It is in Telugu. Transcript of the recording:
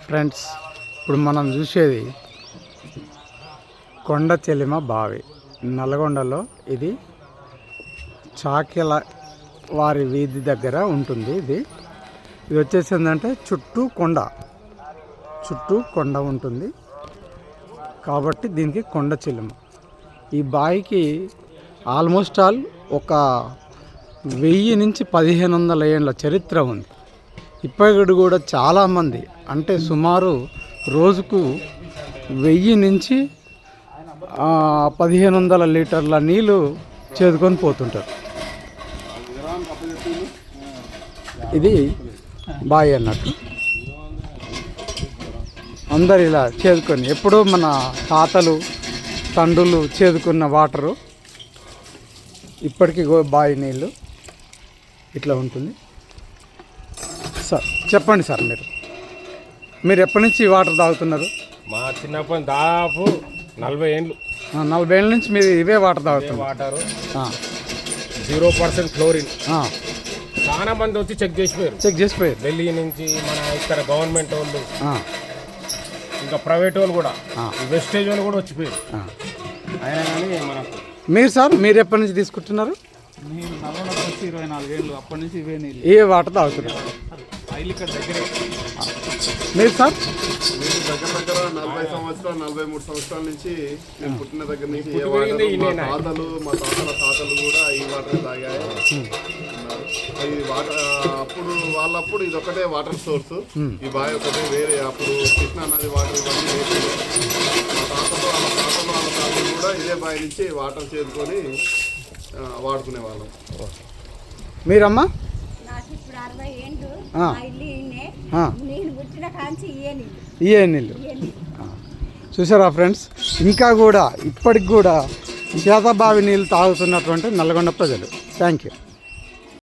ఫ్రెండ్స్, ఇప్పుడు మనం చూసేది కొండ చెలిమ బావి నల్గొండలో. ఇది చాకిల వారి వీధి దగ్గర ఉంటుంది. ఇది వచ్చేసిందంటే చుట్టూ కొండ ఉంటుంది కాబట్టి దీనికి కొండ చెలిమ. ఈ బావికి ఆల్మోస్ట్ ఒక 1000 నుంచి 1500 ఏళ్ళ చరిత్ర ఉంది. ఇప్పటికి కూడా చాలామంది అంటే సుమారు రోజుకు 1000 నుంచి 1500 లీటర్ల నీళ్ళు చేదుకొని పోతుంటారు. ఇది బావి అన్నట్టు. అందరు ఇలా చేదుకొని ఎప్పుడూ మన తాతలు తండ్రులు చేదుకున్న వాటరు ఇప్పటికీ బావి నీళ్ళు ఇట్లా ఉంటుంది. సార్ చెప్పండి సార్, మీరు ఎప్పటి నుంచి వాటర్ తాగుతున్నారు? మా చిన్నప్పటి దాదాపు 40 ఏళ్ళు. 40 ఏళ్ళ నుంచి మీరు ఇవే వాటర్ తాగుతున్నారు? Water 0% fluorine. చాలా మంది వచ్చి చెక్ చేసిపోయారు. ఢిల్లీ నుంచి మన ఇక్కడ గవర్నమెంట్ వాళ్ళు, ఇంకా ప్రైవేట్ వాళ్ళు కూడా, వెస్టేజ్ వాళ్ళు కూడా వచ్చిపోయారు. అయినా కానీ మనకు మీరు ఎప్పటి నుంచి తీసుకుంటున్నారు? నేను నల్గొండకు వచ్చి 24 ఏళ్ళు. అప్పటి నుంచి ఇవే నీళ్ళు, ఏ వాటర్ తాగుతున్నారు? ఇక్కడ దగ్గరే. మీరు సార్? దగ్గర 40 సంవత్సరాలు 43 సంవత్సరాల నుంచి నేను పుట్టిన దగ్గర నుంచి మా తాతలు కూడా ఈ వాటర్ తాగాయి. ఈ వాటర్ వాళ్ళప్పుడు ఇది ఒకటే వాటర్ సోర్స్. ఈ బావి ఒకటే, వేరే అప్పుడు కృష్ణా నది వాటర్ ఇవన్నీ మా తాతలు కూడా ఇదే బావి నుంచి వాటర్ చేసుకొని వాడుకునే వాళ్ళం. మీరమ్మా? ఇయే నీళ్ళు చూసారా ఫ్రెండ్స్? ఇంకా కూడా ఇప్పటికి కూడా శాతబావి నీళ్ళు తాగుతున్నటువంటి నల్గొండ ప్రజలు. Thank you.